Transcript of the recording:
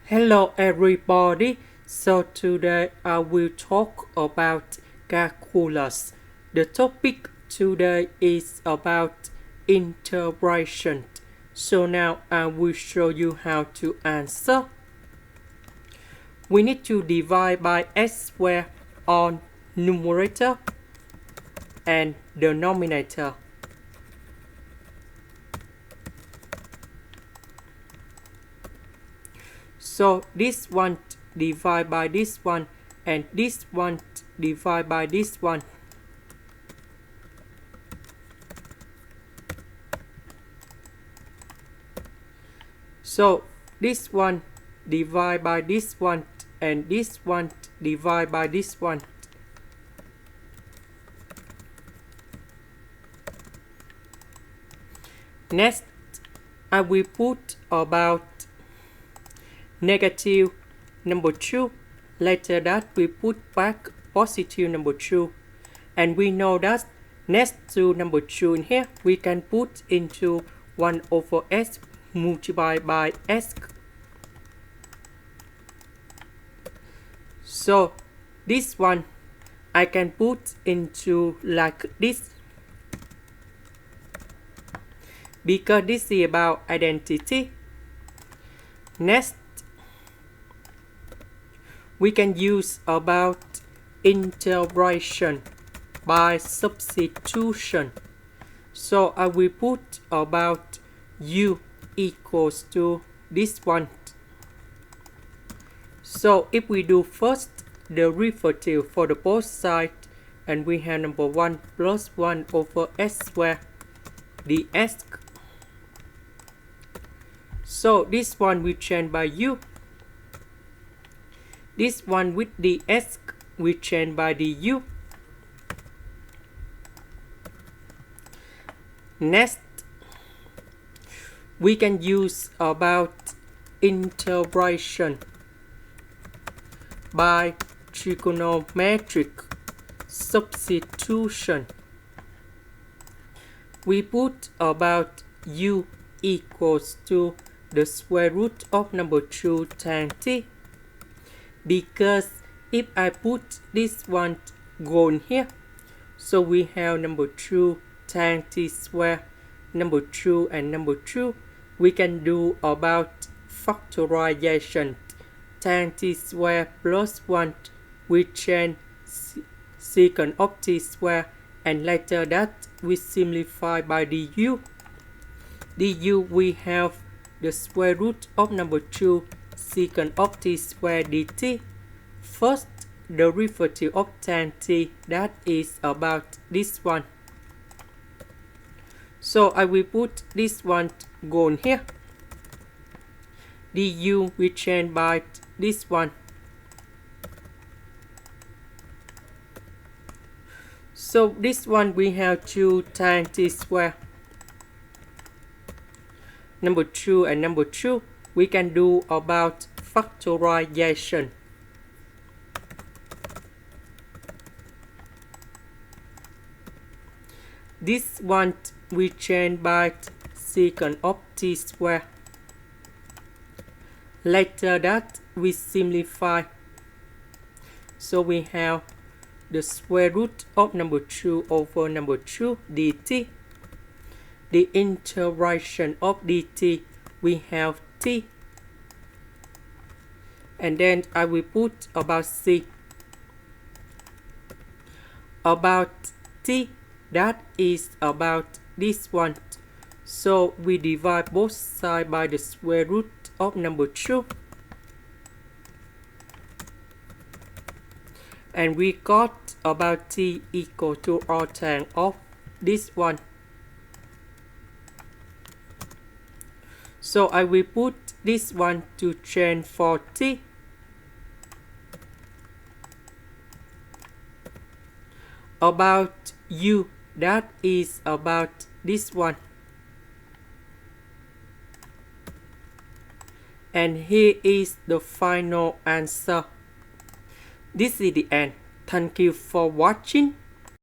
Hello everybody, so today I will talk about calculus. The topic today is about integration. So now I will show you how to answer. We need to divide by x squared on numerator and denominator. So this one divide by this one and this one divide by this one. So this one divide by this one and this one divide by this one. Next, I will put about negative number 2. Later that we put back positive number 2. And we know that next to number 2 in here, we can put into 1 over x multiplied by x. So this one I can put into like this, because this is about identity. Next, we can use about integration by substitution. So I will put about u equals to this one. So if we do first the derivative for the both sides, and we have number 1 plus 1 over x squared dx. So this one we change by u. This one with dx we change by du. Next, we can use about integration by trigonometric substitution. We put about u equals to the square root of number 2 times t. Because if I put this one gone here, so we have number 2 times t squared, number 2 and number 2. We can do about factorization. Tan t squared plus 1, we change secant of t squared, and later that we simplify by du. Du we have the square root of number 2 secant of t squared dt. First derivative of tan t, that is about this one. So I will put this one gone here. Du we change by this one. So this one we have 2 times t squared. Number 2 and number 2, we can do about factorization. This one we change by secant of t squared. Later that we simplify. So we have the square root of number 2 over number 2 dt. The integration of dt, we have t. And then I will put about c. About t, that is about this one. So we divide both sides by the square root of number 2. And we got about t equal to arctan of this one. So I will put this one to change for t. About u, that is about this one. And here is the final answer. This is the end. Thank you for watching.